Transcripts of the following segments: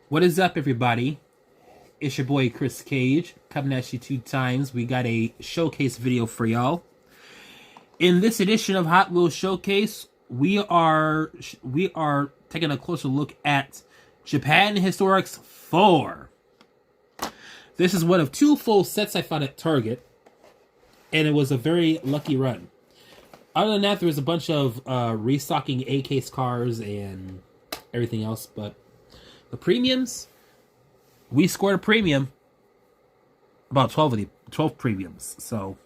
What is up, everybody? It's your boy Chris Cage coming at you 2 times. We got a showcase video for y'all. In this edition of Hot Wheels Showcase, we are taking a closer look at Japan Historics 4. This is one of 2 full sets I found at Target, and it was a very lucky run. Other than that, there was a bunch of restocking A-case cars and everything else, but the premiums, we scored a premium, about 12 premiums. So,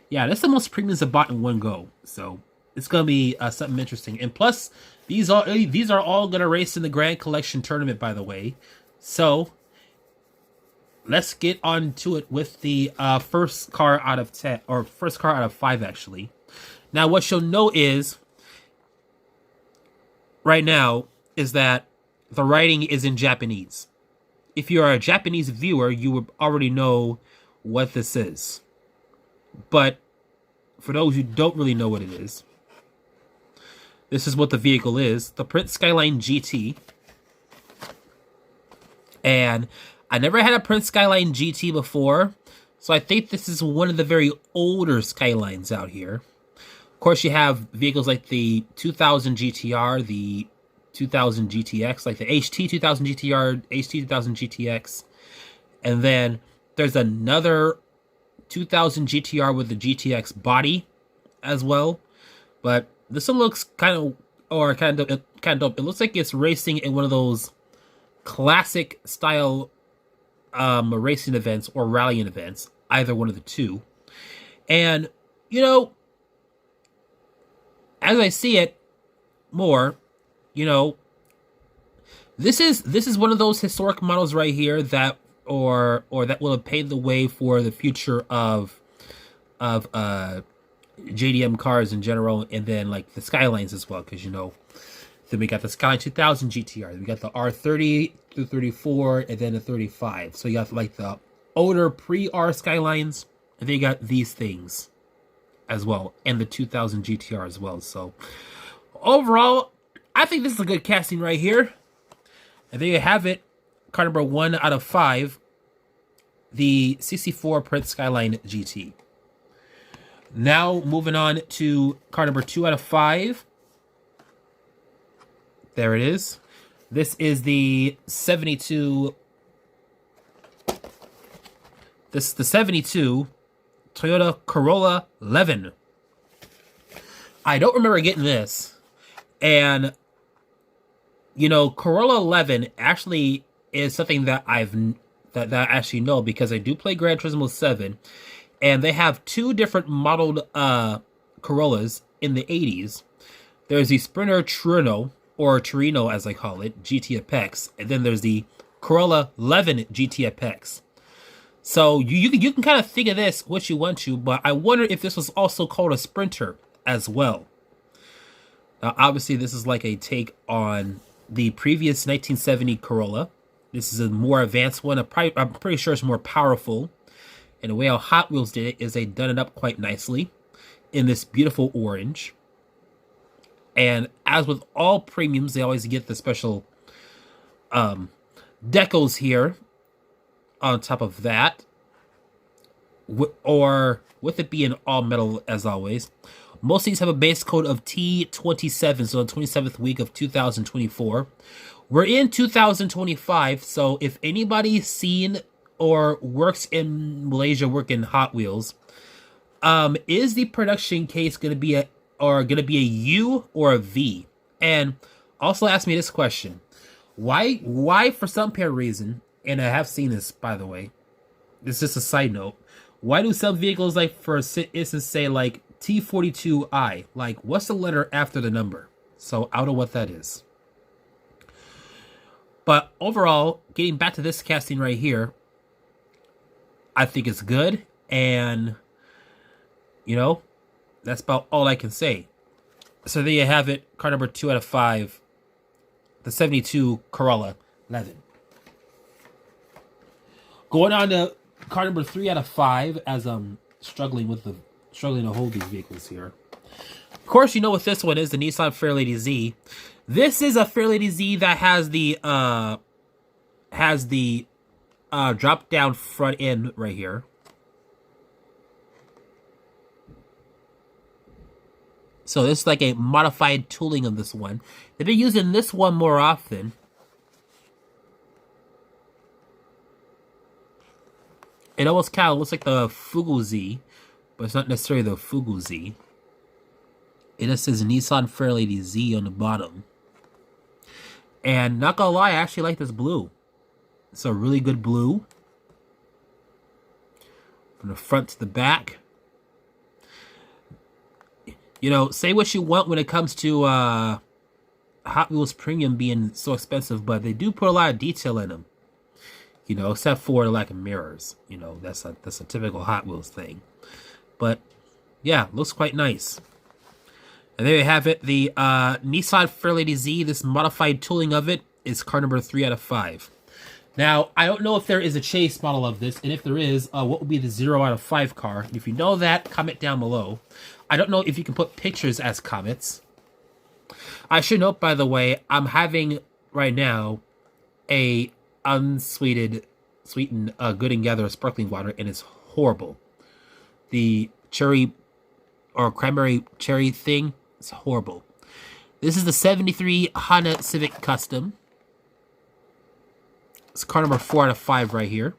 yeah, that's the most premiums I bought in one go. So it's gonna be something interesting. And plus, these are all gonna race in the Grand Collection tournament, by the way. So let's get on to it with the first car out of 10, or first car out of 5, actually. Now, what you'll know is right now is that the writing is in Japanese. If you're a Japanese viewer, you would already know what this is. But for those who don't really know what it is, this is what the vehicle is. The Prince Skyline GT. And I never had a Prince Skyline GT before, so I think this is one of the very older Skylines out here. Of course, you have vehicles like the 2000 GTR, the 2000 GTX, like the HT 2000 GTR, HT 2000 GTX, and then there's another 2000 GTR with the GTX body as well. But this one looks kind of dope. It looks like it's racing in one of those classic style racing events or rallying events, either one of the two. And you know, as I see it more, you know, this is one of those historic models right here that or that will have paved the way for the future of JDM cars in general, and then like the Skylines as well, because you know, then we got the Skyline 2000 GTR, we got the R30 through 34, and then the 35. So you got like the older pre-R Skylines, and then you got these things as well, and the 2000 GTR as well. So overall, I think this is a good casting right here. And there you have it. Car number 1 out of 5. The CC4 Prince Skyline GT. Now, moving on to car number 2 out of 5. There it is. This is the 72. This is the 72 Toyota Corolla 11. I don't remember getting this. And you know, Corolla 11 actually is something that I actually know, because I do play Gran Turismo 7, and they have 2 different modeled Corollas in the 80s. There's the Sprinter Torino, or Torino as I call it, GT Apex, and then there's the Corolla 11 GT Apex. So you can kind of think of this what you want to, but I wonder if this was also called a Sprinter as well. Now, obviously, this is like a take on the previous 1970 Corolla. This is a more advanced one. I'm pretty sure it's more powerful. And the way how Hot Wheels did it is they done it up quite nicely in this beautiful orange. And as with all premiums, they always get the special decals here on top of that. Or with it being all metal as always. Most of these have a base code of T27, so the 27th week of 2024. We're in 2025, so if anybody's seen or works in Malaysia working Hot Wheels, is the production case going to be a U or a V? And also ask me this question: why for some apparent reason, and I have seen this, by the way, this is just a side note, why do some vehicles, like for instance, say like T42I, like what's the letter after the number? So I don't know what that is. But overall, getting back to this casting right here, I think it's good, and you know, that's about all I can say. So there you have it, car number 2 out of 5, the 72 Corolla 11. Going on to car number 3 out of 5, as I'm struggling to hold these vehicles here. Of course, you know what this one is, the Nissan Fairlady Z. This is a Fairlady Z that has the has the drop down front end right here. So this is like a modified tooling of this one. They've been using this one more often. It almost kind of looks like the Fugu Z, but it's not necessarily the Fugu Z. It just says Nissan Fairlady Z on the bottom. And not gonna lie, I actually like this blue. It's a really good blue. From the front to the back. You know, say what you want when it comes to Hot Wheels Premium being so expensive, but they do put a lot of detail in them. You know, except for the lack of mirrors. You know, that's a typical Hot Wheels thing. But yeah, looks quite nice. And there you have it. The Nissan Fairlady Z, this modified tooling of it, is car number 3 out of 5. Now, I don't know if there is a chase model of this, and if there is, what would be the 0 out of 5 car? And if you know that, comment down below. I don't know if you can put pictures as comments. I should note, by the way, I'm having right now a sweetened Good and Gather sparkling water, and it's horrible. The cherry or cranberry cherry thing is horrible. This is the 73 Honda Civic Custom. It's car number 4 out of 5 right here.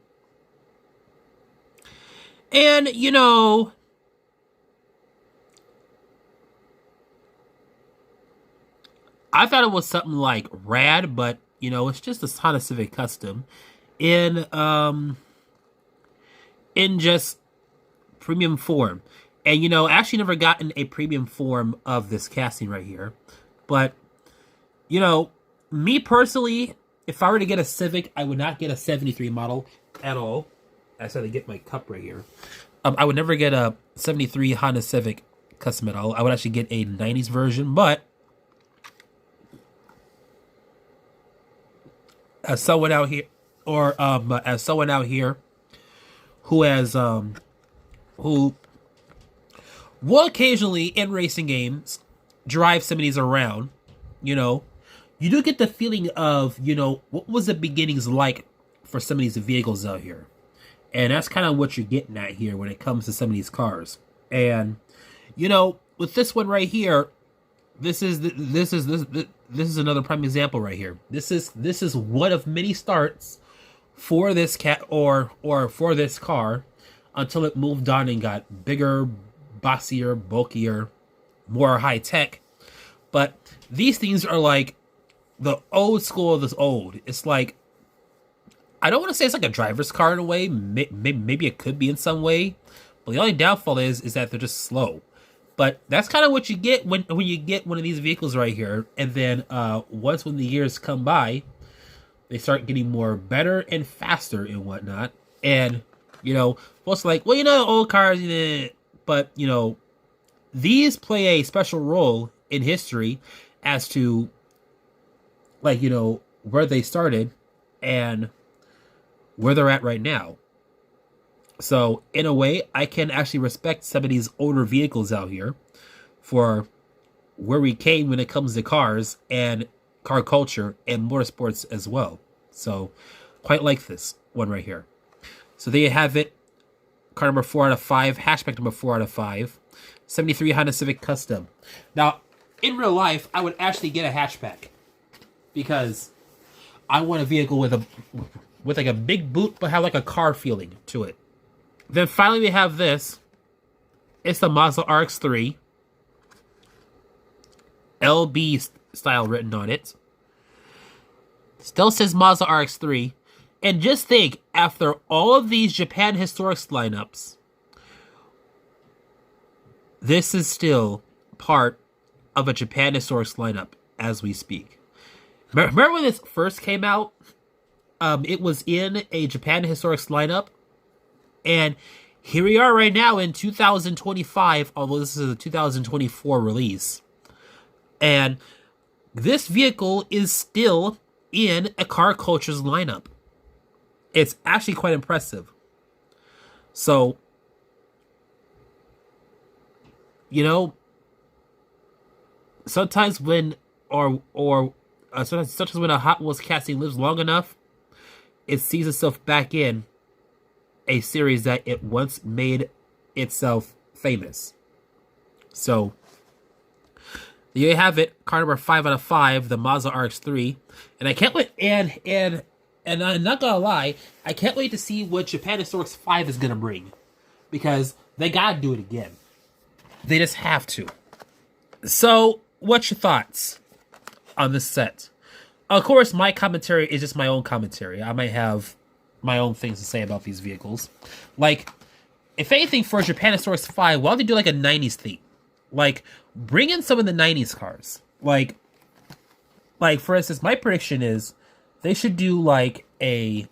And, you know, I thought it was something like rad, but, you know, it's just a Honda Civic Custom in just premium form. And, you know, I actually never gotten a premium form of this casting right here. But, you know, me personally, if I were to get a Civic, I would not get a 73 model at all. I said to get my cup right here. I would never get a 73 Honda Civic Custom at all. I would actually get a 90s version, but as someone out here, or as someone out here who has who will occasionally in racing games drive some of these around, you know, you do get the feeling of, you know, what was the beginnings like for some of these vehicles out here. And that's kind of what you're getting at here when it comes to some of these cars. And, you know, with this one right here, this is another prime example right here. This is one of many starts for this or for this car until it moved on and got bigger, bossier, bulkier, more high tech. But these things are like the old school of this old. It's like, I don't want to say it's like a driver's car in a way. Maybe it could be in some way. But the only downfall is that they're just slow. But that's kind of what you get when you get one of these vehicles right here. And then once when the years come by, they start getting more better and faster and whatnot. And, you know, folks are like, well, you know, old cars, but, you know, these play a special role in history as to, like, you know, where they started and where they're at right now. So, in a way, I can actually respect some of these older vehicles out here for where we came when it comes to cars and car culture and motorsports as well. So, quite like this one right here. So, there you have it. Car number 4 out of 5. Hatchback number 4 out of 5. 73 Honda Civic Custom. Now, in real life, I would actually get a hatchback because I want a vehicle with like a big boot but have like a car feeling to it. Then finally we have this. It's the Mazza RX3. LB style written on it. Still says Mazza RX3. And just think, after all of these Japan Historics lineups, this is still part of a Japan Historics lineup as we speak. Remember when this first came out? It was in a Japan Historics lineup. And here we are right now in 2025, although this is a 2024 release. And this vehicle is still in a car culture's lineup. It's actually quite impressive. So, you know, sometimes when sometimes when a Hot Wheels casting lives long enough, it sees itself back in a series that it once made itself famous. So there you have it, car number 5 out of 5, the Mazza RX3, and I can't wait. And I'm not gonna lie, I can't wait to see what Japan Historics 5 is gonna bring, because they gotta do it again. They just have to. So, what's your thoughts on this set? Of course, my commentary is just my own commentary. I might have my own things to say about these vehicles. Like, if anything, for Japan Historics 5, why don't they do like a 90s theme? Like, bring in some of the 90s cars. Like for instance, my prediction is they should do like a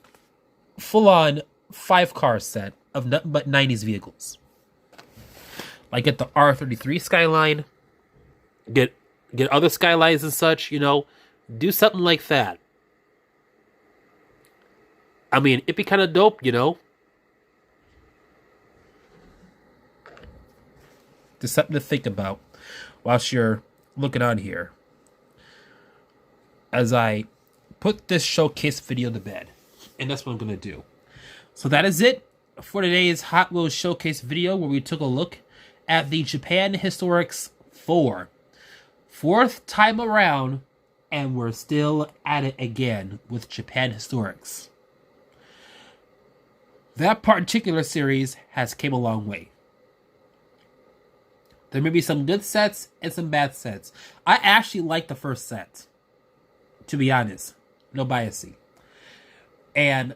full-on 5-car set of but 90s vehicles. Like, get the R33 Skyline, get other Skylines and such, you know, do something like that. I mean, it'd be kind of dope, you know. Just something to think about whilst you're looking on here, as I put this showcase video to bed. And that's what I'm going to do. So that is it for today's Hot Wheels showcase video, where we took a look at the Japan Historics 4. 4th time around, and we're still at it again with Japan Historics. That particular series has came a long way. There may be some good sets and some bad sets. I actually like the first set, to be honest. No biasing. And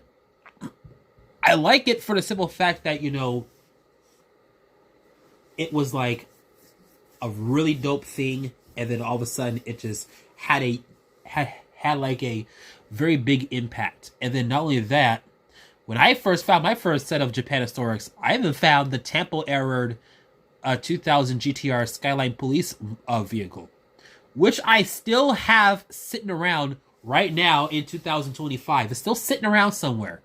I like it for the simple fact that, you know, it was like a really dope thing, and then all of a sudden it just had like a very big impact. And then not only that, when I first found my first set of Japan Historics, I even found the Tempo-errored 2000 GTR Skyline Police vehicle, which I still have sitting around right now in 2025. It's still sitting around somewhere.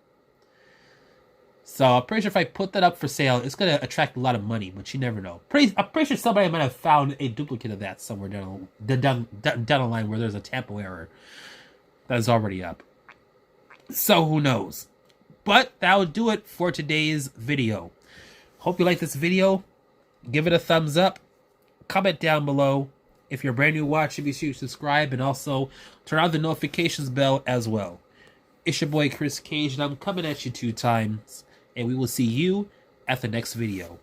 So I'm pretty sure if I put that up for sale, it's going to attract a lot of money, but you never know. I'm pretty sure somebody might have found a duplicate of that somewhere down the line where there's a Tempo error that is already up. So who knows? But that will do it for today's video. Hope you like this video. Give it a thumbs up. Comment down below. If you're brand new watching, be sure to subscribe, and also turn on the notifications bell as well. It's your boy Chris Cage, and I'm coming at you 2 times. And we will see you at the next video.